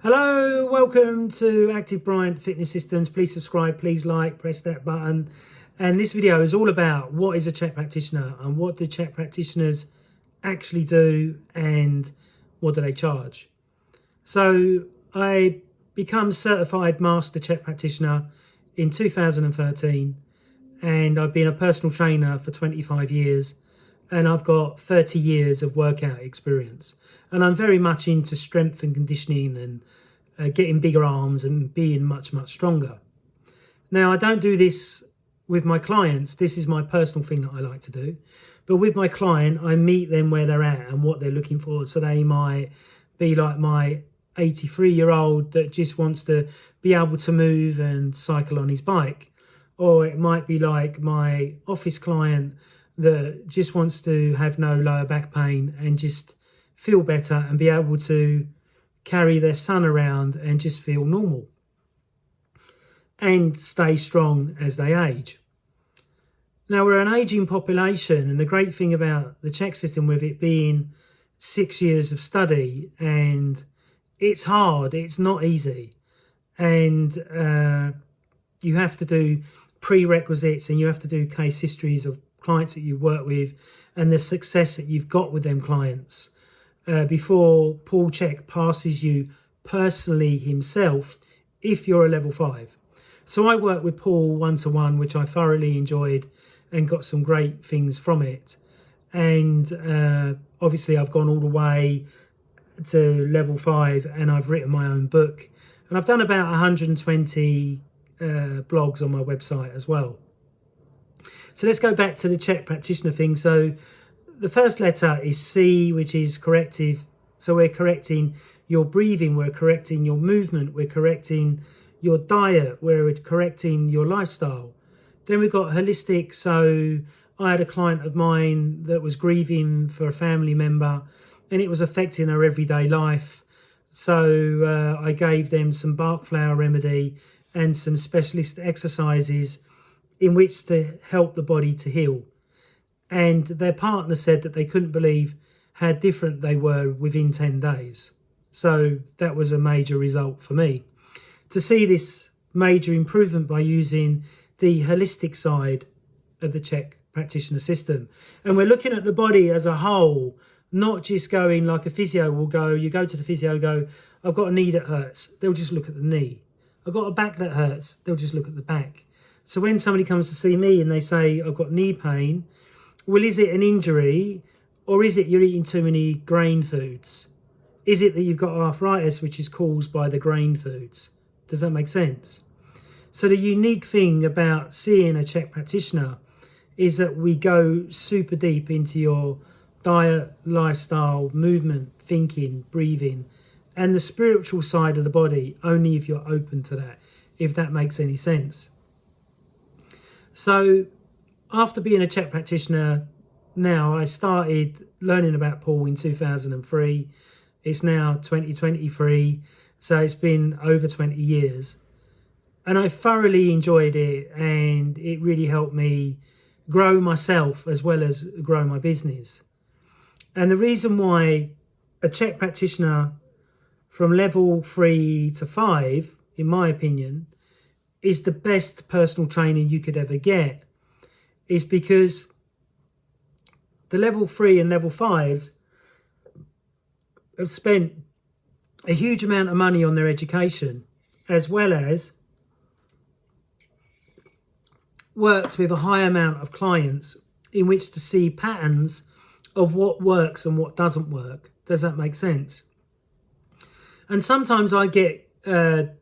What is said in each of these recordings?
Hello, welcome to Active Bryant Fitness Systems. Please subscribe, please like, press that button. And this video is all about what is a Chek practitioner and what do Chek practitioners actually do and what do they charge. So I become certified master Chek practitioner in 2013 and I've been a personal trainer for 25 years and I've got 30 years of workout experience. And I'm very much into strength and conditioning and getting bigger arms and being much, much stronger. Now, I don't do this with my clients. This is my personal thing that I like to do. But with my client, I meet them where they're at and what they're looking for. So they might be like my 83-year-old that just wants to be able to move and cycle on his bike. Or it might be like my office client that just wants to have no lower back pain and just feel better and be able to carry their son around and just feel normal and stay strong as they age. Now, we're an aging population, and the great thing about the Chek system, with it being 6 years of study, and it's hard, it's not easy, and you have to do prerequisites and you have to do case histories of clients that you work with and the success that you've got with them clients before Paul Chek passes you personally himself if you're a level 5. So I work with Paul one-to-one, which I thoroughly enjoyed and got some great things from it. And obviously I've gone all the way to level 5 and I've written my own book. And I've done about 120 blogs on my website as well. So let's go back to the Chek practitioner thing. So the first letter is C, which is corrective. So we're correcting your breathing, we're correcting your movement, we're correcting your diet, we're correcting your lifestyle. Then we've got holistic. So I had a client of mine that was grieving for a family member and it was affecting her everyday life. So I gave them some bark flower remedy and some specialist exercises in which to help the body to heal. And their partner said that they couldn't believe how different they were within 10 days. So that was a major result for me. To see this major improvement by using the holistic side of the Chek practitioner system. And we're looking at the body as a whole, not just going like a physio will go. You go to the physio, go, I've got a knee that hurts. They'll just look at the knee. I've got a back that hurts. They'll just look at the back. So when somebody comes to see me and they say, I've got knee pain, well, is it an injury or is it you're eating too many grain foods? Is it that you've got arthritis, which is caused by the grain foods? Does that make sense? So the unique thing about seeing a Chek practitioner is that we go super deep into your diet, lifestyle, movement, thinking, breathing, and the spiritual side of the body, only if you're open to that, if that makes any sense. So after being a Chek practitioner, now I started learning about Paul in 2003. It's now 2023, so it's been over 20 years. And I thoroughly enjoyed it, and it really helped me grow myself as well as grow my business. And the reason why a Chek practitioner from level 3 to 5, in my opinion, is the best personal trainer you could ever get is because the level 3 and level 5s have spent a huge amount of money on their education, as well as worked with a high amount of clients in which to see patterns of what works and what doesn't work. Does that make sense? And sometimes I get the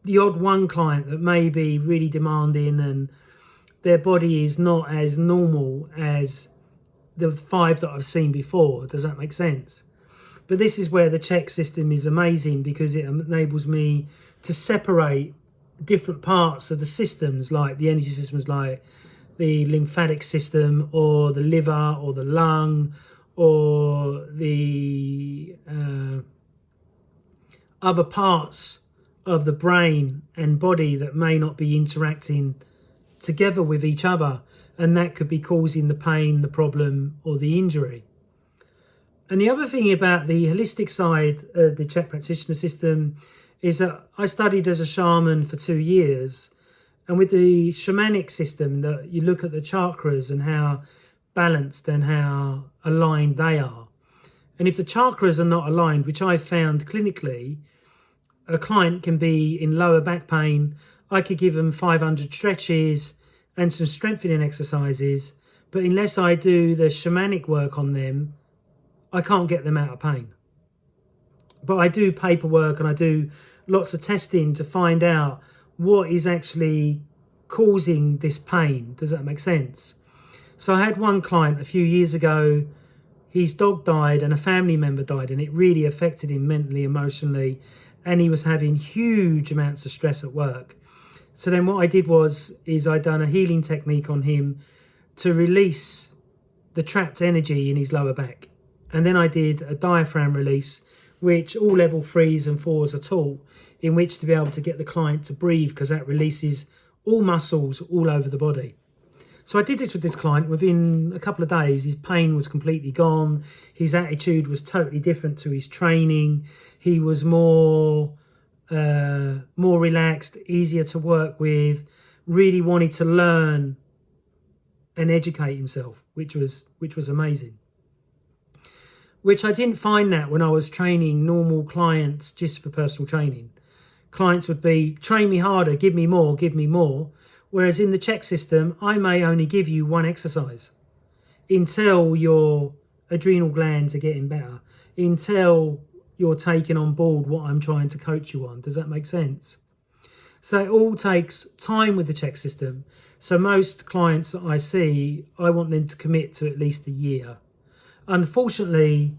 odd one client that may be really demanding and their body is not as normal as the 5 that I've seen before. Does that make sense? But this is where the Chek system is amazing because it enables me to separate different parts of the systems, like the energy systems, like the lymphatic system or the liver or the lung or the other parts of the brain and body that may not be interacting together with each other, and that could be causing the pain, the problem or the injury. And the other thing about the holistic side of the Chek practitioner system is that I studied as a shaman for 2 years. And with the shamanic system, that you look at the chakras and how balanced and how aligned they are. And if the chakras are not aligned, which I've found clinically, a client can be in lower back pain. I could give them 500 stretches and some strengthening exercises, but unless I do the shamanic work on them, I can't get them out of pain. But I do paperwork and I do lots of testing to find out what is actually causing this pain. Does that make sense? So I had one client a few years ago. His dog died and a family member died, and it really affected him mentally, emotionally, and he was having huge amounts of stress at work. So then what I did is I done a healing technique on him to release the trapped energy in his lower back. And then I did a diaphragm release, which all level 3s and 4s are taught, in which to be able to get the client to breathe, because that releases all muscles all over the body. So I did this with this client. Within a couple of days, his pain was completely gone. His attitude was totally different to his training. He was more relaxed, easier to work with, really wanted to learn and educate himself, which was amazing. Which I didn't find that when I was training normal clients just for personal training. Clients would be, train me harder, give me more, give me more. Whereas in the Chek system, I may only give you one exercise until your adrenal glands are getting better, until you're taking on board what I'm trying to coach you on. Does that make sense? So it all takes time with the Chek system. So most clients that I see, I want them to commit to at least a year. Unfortunately,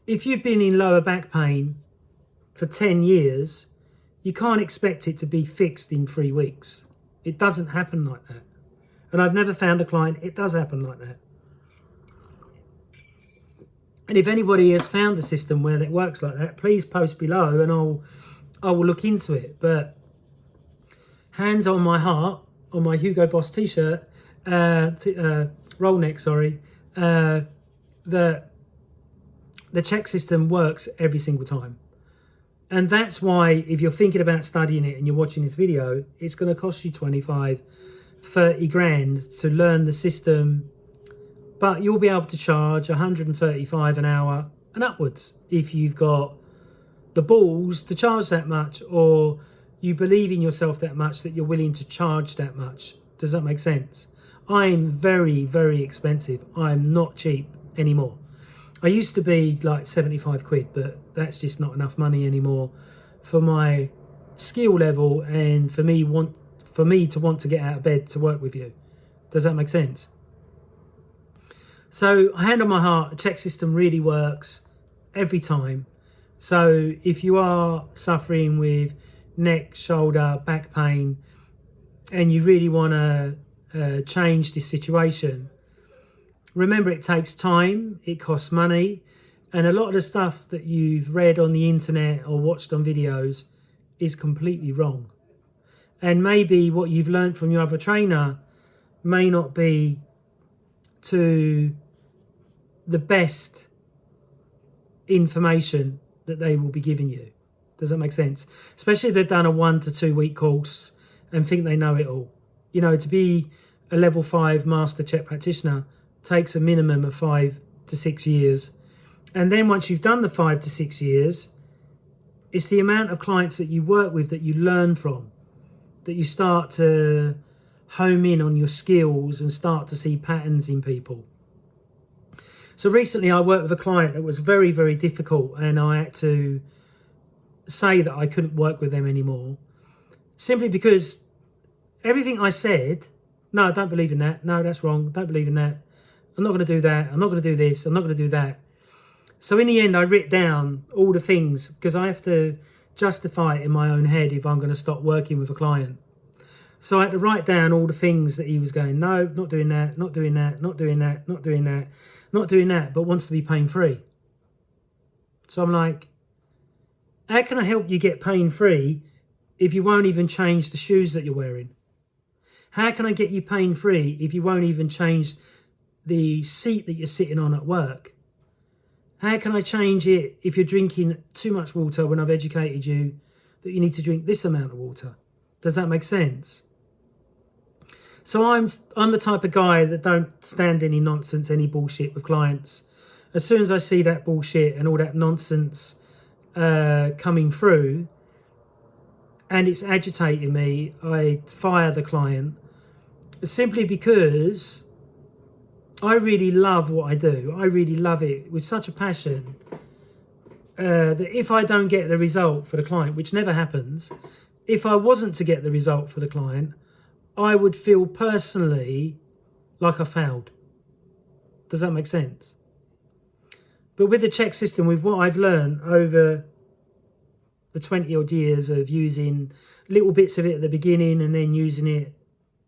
if you've been in lower back pain for 10 years, you can't expect it to be fixed in 3 weeks. It doesn't happen like that. And I've never found a client it does happen like that. And if anybody has found a system where it works like that, please post below and I will look into it. But hands on my heart, on my Hugo Boss t-shirt, roll neck, sorry, the Chek system works every single time. And that's why if you're thinking about studying it and you're watching this video, it's going to cost you 25, 30 grand to learn the system. But you'll be able to charge 135 an hour and upwards if you've got the balls to charge that much, or you believe in yourself that much that you're willing to charge that much. Does that make sense? I'm very, very expensive. I'm not cheap anymore. I used to be like 75 quid, but that's just not enough money anymore for my skill level and for me to want to get out of bed to work with you. Does that make sense? So hand on my heart, the Chek system really works every time. So if you are suffering with neck, shoulder, back pain, and you really want to change this situation, remember, it takes time, it costs money, and a lot of the stuff that you've read on the internet or watched on videos is completely wrong. And maybe what you've learned from your other trainer may not be to the best information that they will be giving you. Does that make sense? Especially if they've done a 1 to 2 week course and think they know it all. You know, to be a level 5 master Chek practitioner takes a minimum of 5 to 6 years. And then once you've done the 5 to 6 years, it's the amount of clients that you work with that you learn from, that you start to home in on your skills and start to see patterns in people. So recently I worked with a client that was very, very difficult, and I had to say that I couldn't work with them anymore, simply because everything I said, no, I don't believe in that. No, that's wrong. Don't believe in that. I'm not going to do that. I'm not going to do this. I'm not going to do that. So in the end, I wrote down all the things, because I have to justify it in my own head if I'm going to stop working with a client. So I had to write down all the things that he was going, no, not doing that, not doing that, not doing that, not doing that, not doing that, but wants to be pain-free. So I'm like, how can I help you get pain-free if you won't even change the shoes that you're wearing? How can I get you pain-free if you won't even change the seat that you're sitting on at work? How can I change it if you're drinking too much water when I've educated you that you need to drink this amount of water? Does that make sense? So I'm the type of guy that don't stand any nonsense, any bullshit with clients. As soon as I see that bullshit and all that nonsense coming through and it's agitating me, I fire the client, simply because I really love what I do. I really love it with such a passion that if I don't get the result for the client, which never happens, if I wasn't to get the result for the client, I would feel personally like I failed. Does that make sense? But with the Chek system, with what I've learned over the 20 odd years of using little bits of it at the beginning and then using it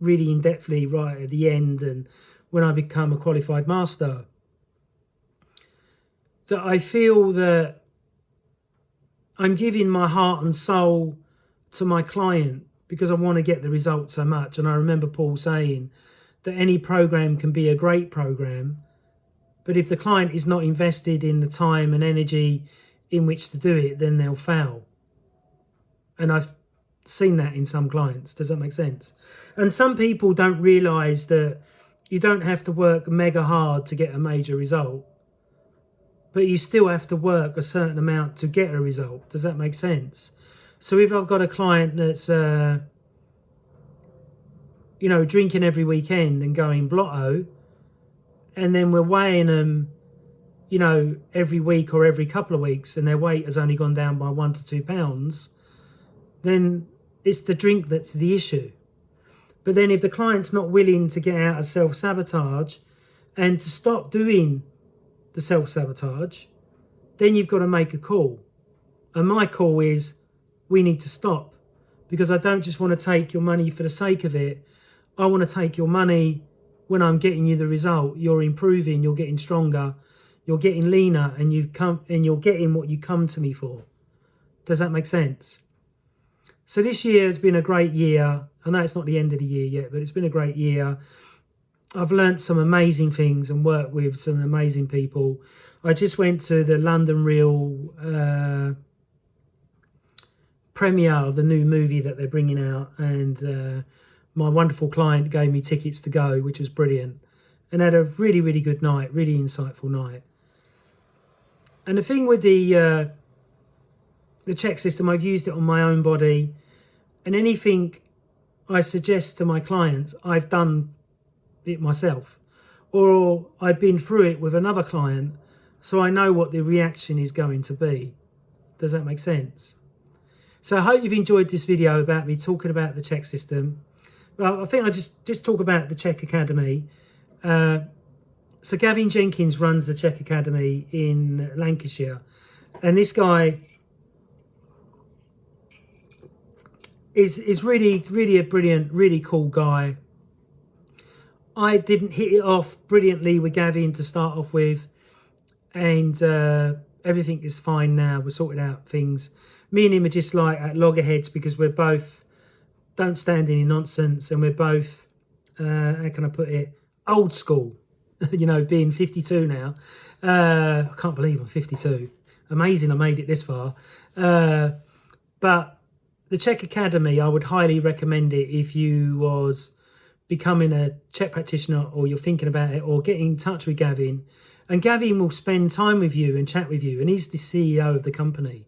really in-depthly right at the end and when I become a qualified master, that I feel that I'm giving my heart and soul to my client because I want to get the result so much. And I remember Paul saying that any program can be a great program, but if the client is not invested in the time and energy in which to do it, then they'll fail. And I've seen that in some clients. Does that make sense? And some people don't realise that you don't have to work mega hard to get a major result, but you still have to work a certain amount to get a result. Does that make sense? So if I've got a client that's, drinking every weekend and going blotto, and then we're weighing them, every week or every couple of weeks, and their weight has only gone down by 1 to 2 pounds, then it's the drink that's the issue. But then if the client's not willing to get out of self-sabotage and to stop doing the self-sabotage, then you've got to make a call. And my call is, we need to stop, because I don't just want to take your money for the sake of it. I want to take your money when I'm getting you the result. You're improving, you're getting stronger, you're getting leaner, and you're getting what you come to me for. Does that make sense? So this year has been a great year. I know it's not the end of the year yet, but it's been a great year. I've learnt some amazing things and worked with some amazing people. I just went to the London Reel premiere of the new movie that they're bringing out, and my wonderful client gave me tickets to go, which was brilliant, and had a really, really good night, really insightful night. And the thing with the Chek system, I've used it on my own body, and anything I suggest to my clients, I've done it myself, or I've been through it with another client, so I know what the reaction is going to be. Does that make sense? So I hope you've enjoyed this video about me talking about the Chek system. Well, I think I just talk about the Chek Academy. So Gavin Jenkins runs the Chek Academy in Lancashire, and this guy is really, really a brilliant, really cool guy. I didn't hit it off brilliantly with Gavin to start off with, and everything is fine now. We're sorted out things. Me and him are just like at loggerheads because we're both don't stand any nonsense, and we're both, how can I put it, old school. Being 52 now. I can't believe I'm 52. Amazing I made it this far. But the Chek Academy, I would highly recommend it if you was becoming a Chek practitioner, or you're thinking about it, or get in touch with Gavin. And Gavin will spend time with you and chat with you, and he's the CEO of the company.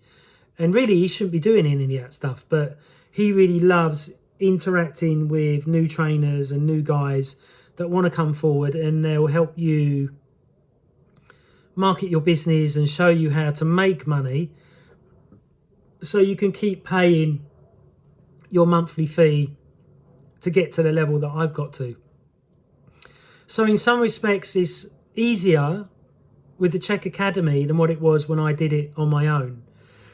And really, he shouldn't be doing any of that stuff, but he really loves interacting with new trainers and new guys that want to come forward, and they'll help you market your business and show you how to make money so you can keep paying your monthly fee to get to the level that I've got to. So in some respects, it's easier with the Chek Academy than what it was when I did it on my own.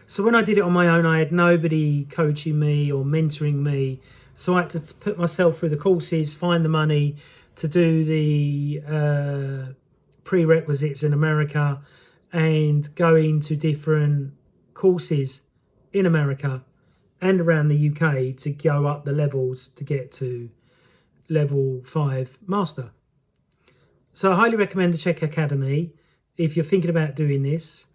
So when I did it on my own, I had nobody coaching me or mentoring me. So I had to put myself through the courses, find the money to do the prerequisites in America, and go into different courses in America and around the UK to go up the levels to get to level 5 master. So I highly recommend the Chek Academy. if you're thinking about doing this.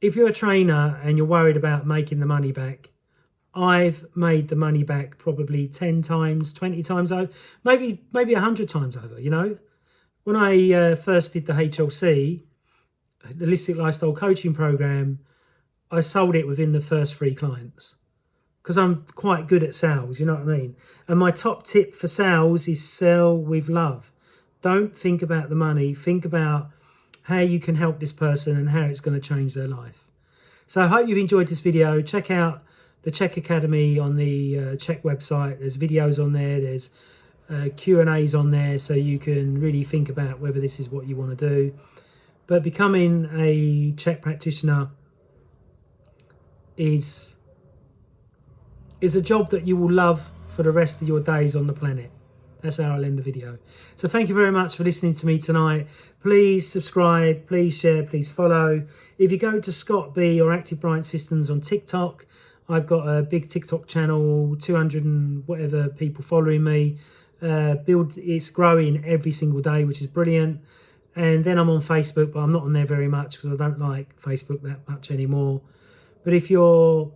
If you're a trainer and you're worried about making the money back, I've made the money back probably 10 times, 20 times over, maybe 100 times over, you know. When I first did the HLC, the Holistic Lifestyle Coaching Program, I sold it within the first 3 clients because I'm quite good at sales, you know what I mean? And my top tip for sales is sell with love. Don't think about the money. Think about how you can help this person and how it's going to change their life. So I hope you've enjoyed this video. Check out the Chek Academy on the Chek website. There's videos on there. There's Q&As on there, so you can really think about whether this is what you want to do. But becoming a Chek practitioner is a job that you will love for the rest of your days on the planet. That's how I'll end the video. So thank you very much for listening to me tonight. Please subscribe, please share, please follow. If you go to Scott B or Active Bryant Systems on TikTok, I've got a big TikTok channel, 200 and whatever people following me. It's growing every single day, which is brilliant. And then I'm on Facebook, but I'm not on there very much because I don't like Facebook that much anymore. But if you're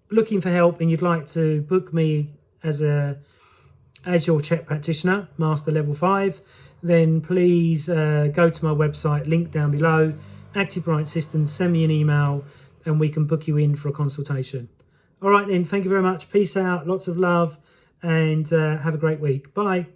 looking for help and you'd like to book me as your Chek practitioner, Master Level 5, then please go to my website, link down below, Active Bryant Systems, send me an email and we can book you in for a consultation. All right then, thank you very much. Peace out, lots of love, and have a great week. Bye.